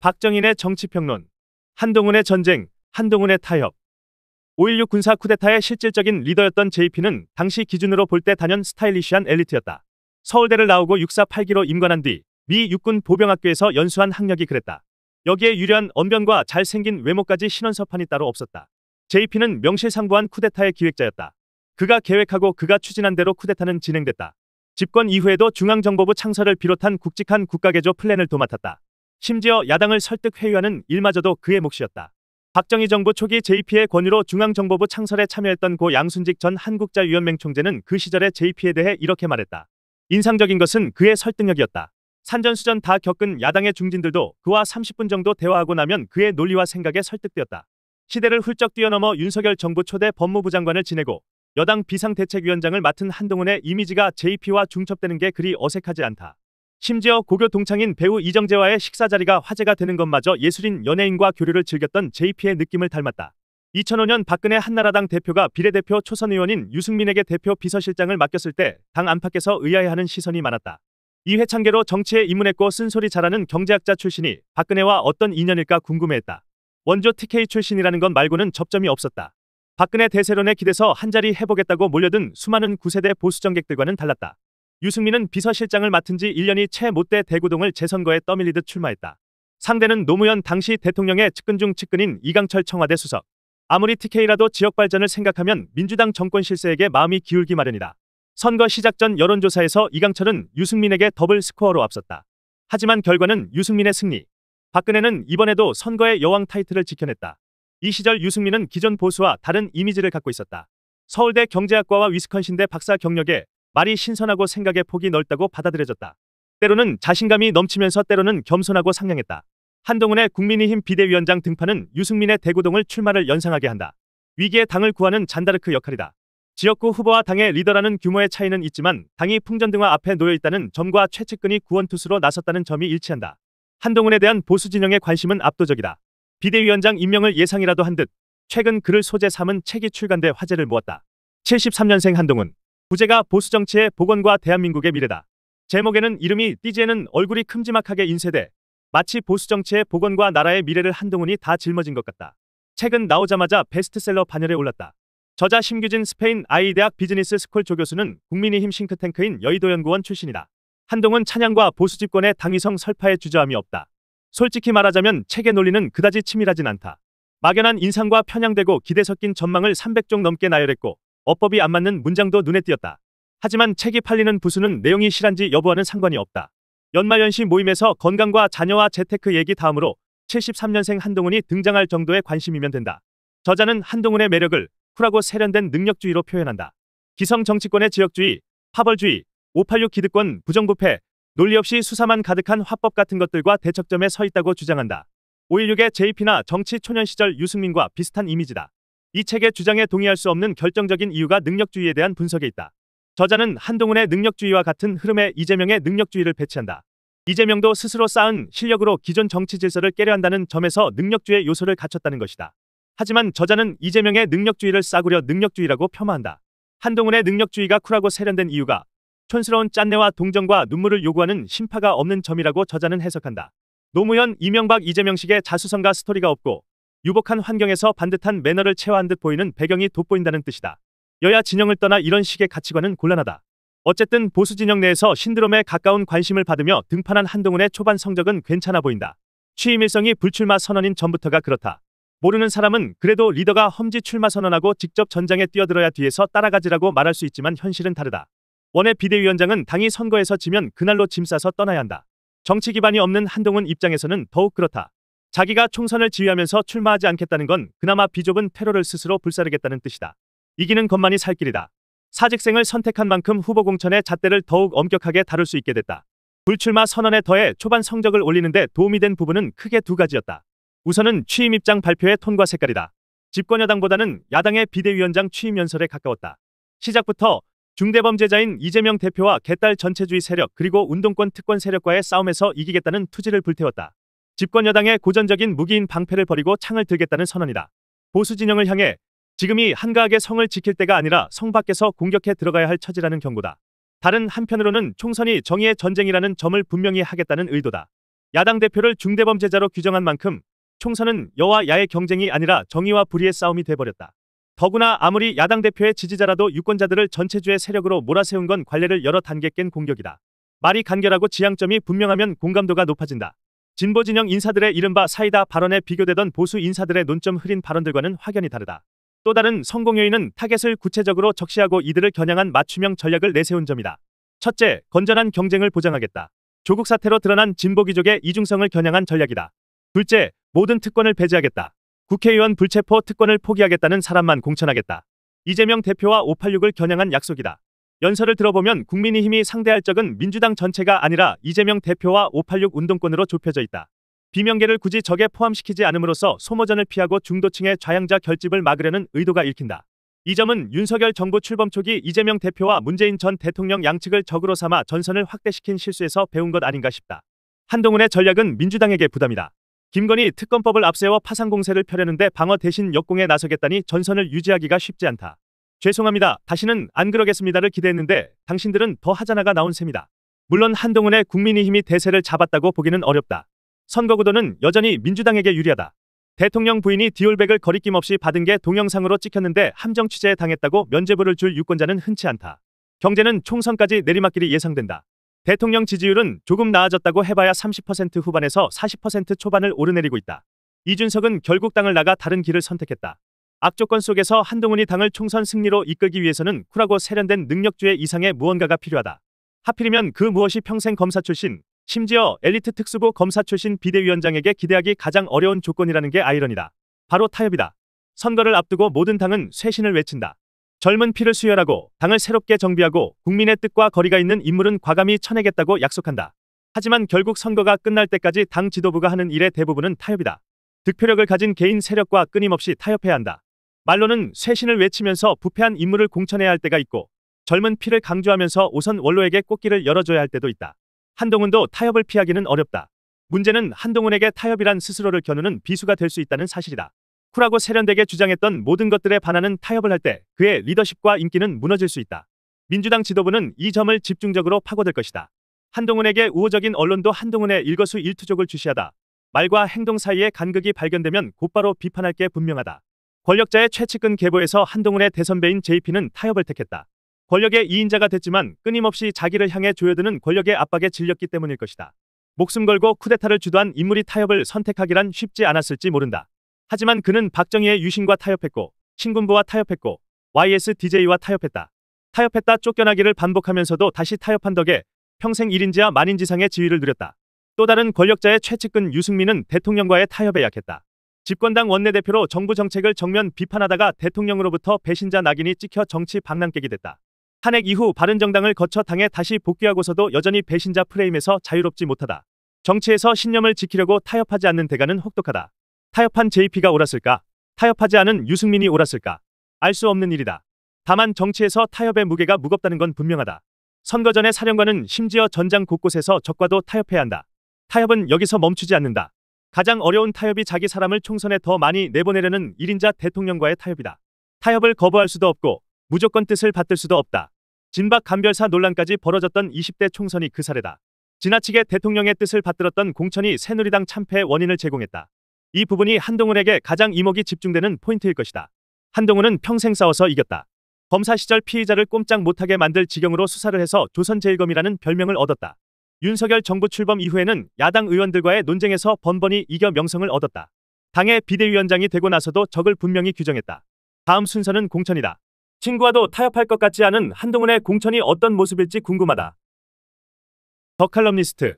박정인의 정치평론, 한동훈의 전쟁, 한동훈의 타협. 5.16 군사 쿠데타의 실질적인 리더였던 JP는 당시 기준으로 볼 때 단연 스타일리시한 엘리트였다. 서울대를 나오고 육사 8기로 임관한 뒤 미 육군 보병학교에서 연수한 학력이 그랬다. 여기에 유려한 언변과 잘생긴 외모까지 신원서판이 따로 없었다. JP는 명실상부한 쿠데타의 기획자였다. 그가 계획하고 그가 추진한 대로 쿠데타는 진행됐다. 집권 이후에도 중앙정보부 창설을 비롯한 굵직한 국가개조 플랜을 도맡았다. 심지어 야당을 설득 회유하는 일마저도 그의 몫이었다. 박정희 정부 초기 JP의 권유로 중앙정보부 창설에 참여했던 고 양순직 전 한국자유연맹 총재는 그 시절의 JP에 대해 이렇게 말했다. 인상적인 것은 그의 설득력이었다. 산전수전 다 겪은 야당의 중진들도 그와 30분 정도 대화하고 나면 그의 논리와 생각에 설득되었다. 시대를 훌쩍 뛰어넘어 윤석열 정부 초대 법무부 장관을 지내고 여당 비상대책위원장을 맡은 한동훈의 이미지가 JP와 중첩되는 게 그리 어색하지 않다. 심지어 고교 동창인 배우 이정재와의 식사 자리가 화제가 되는 것마저 예술인 연예인과 교류를 즐겼던 JP의 느낌을 닮았다. 2005년 박근혜 한나라당 대표가 비례대표 초선 의원인 유승민에게 대표 비서실장을 맡겼을 때 당 안팎에서 의아해하는 시선이 많았다. 이회창계로 정치에 입문했고 쓴소리 잘하는 경제학자 출신이 박근혜와 어떤 인연일까 궁금해했다. 원조 TK 출신이라는 것 말고는 접점이 없었다. 박근혜 대세론에 기대서 한자리 해보겠다고 몰려든 수많은 9세대 보수 정객들과는 달랐다. 유승민은 비서실장을 맡은 지 1년이 채 못 돼 대구동을 재선거에 떠밀리듯 출마했다. 상대는 노무현 당시 대통령의 측근 중 측근인 이강철 청와대 수석. 아무리 TK라도 지역 발전을 생각하면 민주당 정권 실세에게 마음이 기울기 마련이다. 선거 시작 전 여론조사에서 이강철은 유승민에게 더블 스코어로 앞섰다. 하지만 결과는 유승민의 승리. 박근혜는 이번에도 선거의 여왕 타이틀을 지켜냈다. 이 시절 유승민은 기존 보수와 다른 이미지를 갖고 있었다. 서울대 경제학과와 위스컨신대 박사 경력에 말이 신선하고 생각의 폭이 넓다고 받아들여졌다. 때로는 자신감이 넘치면서 때로는 겸손하고 상냥했다. 한동훈의 국민의힘 비대위원장 등판은 유승민의 대구동을 출마를 연상하게 한다. 위기의 당을 구하는 잔다르크 역할이다. 지역구 후보와 당의 리더라는 규모의 차이는 있지만 당이 풍전등화 앞에 놓여있다는 점과 최측근이 구원투수로 나섰다는 점이 일치한다. 한동훈에 대한 보수 진영의 관심은 압도적이다. 비대위원장 임명을 예상이라도 한 듯 최근 그를 소재 삼은 책이 출간돼 화제를 모았다. 73년생 한동훈. 부제가 보수 정치의 복원과 대한민국의 미래다. 제목에는 이름이 띄지에는 얼굴이 큼지막하게 인쇄돼 마치 보수 정치의 복원과 나라의 미래를 한동훈이 다 짊어진 것 같다. 책은 나오자마자 베스트셀러 반열에 올랐다. 저자 심규진 스페인 아이대학 비즈니스 스쿨 조교수는 국민의힘 싱크탱크인 여의도연구원 출신이다. 한동훈 찬양과 보수 집권의 당위성 설파에 주저함이 없다. 솔직히 말하자면 책의 논리는 그다지 치밀하진 않다. 막연한 인상과 편향되고 기대 섞인 전망을 300쪽 넘게 나열했고 어법이 안 맞는 문장도 눈에 띄었다. 하지만 책이 팔리는 부수는 내용이 실한지 여부와는 상관이 없다. 연말연시 모임에서 건강과 자녀와 재테크 얘기 다음으로 73년생 한동훈이 등장할 정도의 관심이면 된다. 저자는 한동훈의 매력을 쿨하고 세련된 능력주의로 표현한다. 기성 정치권의 지역주의, 파벌주의, 586 기득권, 부정부패, 논리 없이 수사만 가득한 화법 같은 것들과 대척점에 서 있다고 주장한다. 5.16의 JP나 정치 초년 시절 유승민과 비슷한 이미지다. 이 책의 주장에 동의할 수 없는 결정적인 이유가 능력주의에 대한 분석에 있다. 저자는 한동훈의 능력주의와 같은 흐름에 이재명의 능력주의를 배치한다. 이재명도 스스로 쌓은 실력으로 기존 정치 질서를 깨려 한다는 점에서 능력주의 요소를 갖췄다는 것이다. 하지만 저자는 이재명의 능력주의를 싸구려 능력주의라고 폄하한다. 한동훈의 능력주의가 쿨하고 세련된 이유가 촌스러운 짠내와 동정과 눈물을 요구하는 심파가 없는 점이라고 저자는 해석한다. 노무현, 이명박, 이재명식의 자수성가 스토리가 없고 유복한 환경에서 반듯한 매너를 체화한 듯 보이는 배경이 돋보인다는 뜻이다. 여야 진영을 떠나 이런 식의 가치관은 곤란하다. 어쨌든 보수 진영 내에서 신드롬에 가까운 관심을 받으며 등판한 한동훈의 초반 성적은 괜찮아 보인다. 취임 일성이 불출마 선언인 전부터가 그렇다. 모르는 사람은 그래도 리더가 험지 출마 선언하고 직접 전장에 뛰어들어야 뒤에서 따라가지라고 말할 수 있지만 현실은 다르다. 원외 비대위원장은 당이 선거에서 지면 그날로 짐 싸서 떠나야 한다. 정치 기반이 없는 한동훈 입장에서는 더욱 그렇다. 자기가 총선을 지휘하면서 출마하지 않겠다는 건 그나마 비좁은 퇴로를 스스로 불사르겠다는 뜻이다. 이기는 것만이 살 길이다. 사직생을 선택한 만큼 후보 공천의 잣대를 더욱 엄격하게 다룰 수 있게 됐다. 불출마 선언에 더해 초반 성적을 올리는 데 도움이 된 부분은 크게 두 가지였다. 우선은 취임 입장 발표의 톤과 색깔이다. 집권 여당보다는 야당의 비대위원장 취임 연설에 가까웠다. 시작부터 중대범죄자인 이재명 대표와 개딸 전체주의 세력 그리고 운동권 특권 세력과의 싸움에서 이기겠다는 투지를 불태웠다. 집권 여당의 고전적인 무기인 방패를 버리고 창을 들겠다는 선언이다. 보수 진영을 향해 지금이 한가하게 성을 지킬 때가 아니라 성 밖에서 공격해 들어가야 할 처지라는 경고다. 다른 한편으로는 총선이 정의의 전쟁이라는 점을 분명히 하겠다는 의도다. 야당 대표를 중대범죄자로 규정한 만큼 총선은 여와 야의 경쟁이 아니라 정의와 불의의 싸움이 돼버렸다. 더구나 아무리 야당 대표의 지지자라도 유권자들을 전체주의 세력으로 몰아세운 건 관례를 여러 단계 깬 공격이다. 말이 간결하고 지향점이 분명하면 공감도가 높아진다. 진보 진영 인사들의 이른바 사이다 발언에 비교되던 보수 인사들의 논점 흐린 발언들과는 확연히 다르다. 또 다른 성공 요인은 타겟을 구체적으로 적시하고 이들을 겨냥한 맞춤형 전략을 내세운 점이다. 첫째, 건전한 경쟁을 보장하겠다. 조국 사태로 드러난 진보 귀족의 이중성을 겨냥한 전략이다. 둘째, 모든 특권을 배제하겠다. 국회의원 불체포 특권을 포기하겠다는 사람만 공천하겠다. 이재명 대표와 586을 겨냥한 약속이다. 연설을 들어보면 국민의힘이 상대할 적은 민주당 전체가 아니라 이재명 대표와 586 운동권으로 좁혀져 있다. 비명계를 굳이 적에 포함시키지 않음으로써 소모전을 피하고 중도층의 좌양자 결집을 막으려는 의도가 읽힌다. 이 점은 윤석열 정부 출범 초기 이재명 대표와 문재인 전 대통령 양측을 적으로 삼아 전선을 확대시킨 실수에서 배운 것 아닌가 싶다. 한동훈의 전략은 민주당에게 부담이다. 김건희 특검법을 앞세워 파상 공세를 펴려는데 방어 대신 역공에 나서겠다니 전선을 유지하기가 쉽지 않다. 죄송합니다. 다시는 안 그러겠습니다를 기대했는데 당신들은 더 하자나가 나온 셈이다. 물론 한동훈의 국민의힘이 대세를 잡았다고 보기는 어렵다. 선거구도는 여전히 민주당에게 유리하다. 대통령 부인이 디올백을 거리낌 없이 받은 게 동영상으로 찍혔는데 함정 취재에 당했다고 면죄부를 줄 유권자는 흔치 않다. 경제는 총선까지 내리막길이 예상된다. 대통령 지지율은 조금 나아졌다고 해봐야 30% 후반에서 40% 초반을 오르내리고 있다. 이준석은 결국 당을 나가 다른 길을 선택했다. 악조건 속에서 한동훈이 당을 총선 승리로 이끌기 위해서는 쿨하고 세련된 능력주의 이상의 무언가가 필요하다. 하필이면 그 무엇이 평생 검사 출신, 심지어 엘리트 특수부 검사 출신 비대위원장에게 기대하기 가장 어려운 조건이라는 게 아이러니다. 바로 타협이다. 선거를 앞두고 모든 당은 쇄신을 외친다. 젊은 피를 수혈하고 당을 새롭게 정비하고 국민의 뜻과 거리가 있는 인물은 과감히 쳐내겠다고 약속한다. 하지만 결국 선거가 끝날 때까지 당 지도부가 하는 일의 대부분은 타협이다. 득표력을 가진 개인 세력과 끊임없이 타협해야 한다. 말로는 쇄신을 외치면서 부패한 인물을 공천해야 할 때가 있고 젊은 피를 강조하면서 오선 원로에게 꽃길을 열어줘야 할 때도 있다. 한동훈도 타협을 피하기는 어렵다. 문제는 한동훈에게 타협이란 스스로를 겨누는 비수가 될 수 있다는 사실이다. 쿨하고 세련되게 주장했던 모든 것들에 반하는 타협을 할 때 그의 리더십과 인기는 무너질 수 있다. 민주당 지도부는 이 점을 집중적으로 파고들 것이다. 한동훈에게 우호적인 언론도 한동훈의 일거수일투족을 주시하다. 말과 행동 사이에 간극이 발견되면 곧바로 비판할 게 분명하다. 권력자의 최측근 계보에서 한동훈의 대선배인 JP는 타협을 택했다. 권력의 2인자가 됐지만 끊임없이 자기를 향해 조여드는 권력의 압박에 질렸기 때문일 것이다. 목숨 걸고 쿠데타를 주도한 인물이 타협을 선택하기란 쉽지 않았을지 모른다. 하지만 그는 박정희의 유신과 타협했고 신군부와 타협했고 YSDJ와 타협했다. 타협했다 쫓겨나기를 반복하면서도 다시 타협한 덕에 평생 1인지하 만인지상의 지위를 누렸다. 또 다른 권력자의 최측근 유승민은 대통령과의 타협에 약했다. 집권당 원내대표로 정부 정책을 정면 비판하다가 대통령으로부터 배신자 낙인이 찍혀 정치 방랑객이 됐다. 탄핵 이후 바른정당을 거쳐 당에 다시 복귀하고서도 여전히 배신자 프레임에서 자유롭지 못하다. 정치에서 신념을 지키려고 타협하지 않는 대가는 혹독하다. 타협한 JP가 옳았을까? 타협하지 않은 유승민이 옳았을까? 알 수 없는 일이다. 다만 정치에서 타협의 무게가 무겁다는 건 분명하다. 선거 전의 사령관은 심지어 전장 곳곳에서 적과도 타협해야 한다. 타협은 여기서 멈추지 않는다. 가장 어려운 타협이 자기 사람을 총선에 더 많이 내보내려는 1인자 대통령과의 타협이다. 타협을 거부할 수도 없고 무조건 뜻을 받들 수도 없다. 진박 간별사 논란까지 벌어졌던 20대 총선이 그 사례다. 지나치게 대통령의 뜻을 받들었던 공천이 새누리당 참패의 원인을 제공했다. 이 부분이 한동훈에게 가장 이목이 집중되는 포인트일 것이다. 한동훈은 평생 싸워서 이겼다. 검사 시절 피의자를 꼼짝 못하게 만들 지경으로 수사를 해서 조선제일검이라는 별명을 얻었다. 윤석열 정부 출범 이후에는 야당 의원들과의 논쟁에서 번번이 이겨 명성을 얻었다. 당의 비대위원장이 되고 나서도 적을 분명히 규정했다. 다음 순서는 공천이다. 친구와도 타협할 것 같지 않은 한동훈의 공천이 어떤 모습일지 궁금하다. 더 칼럼니스트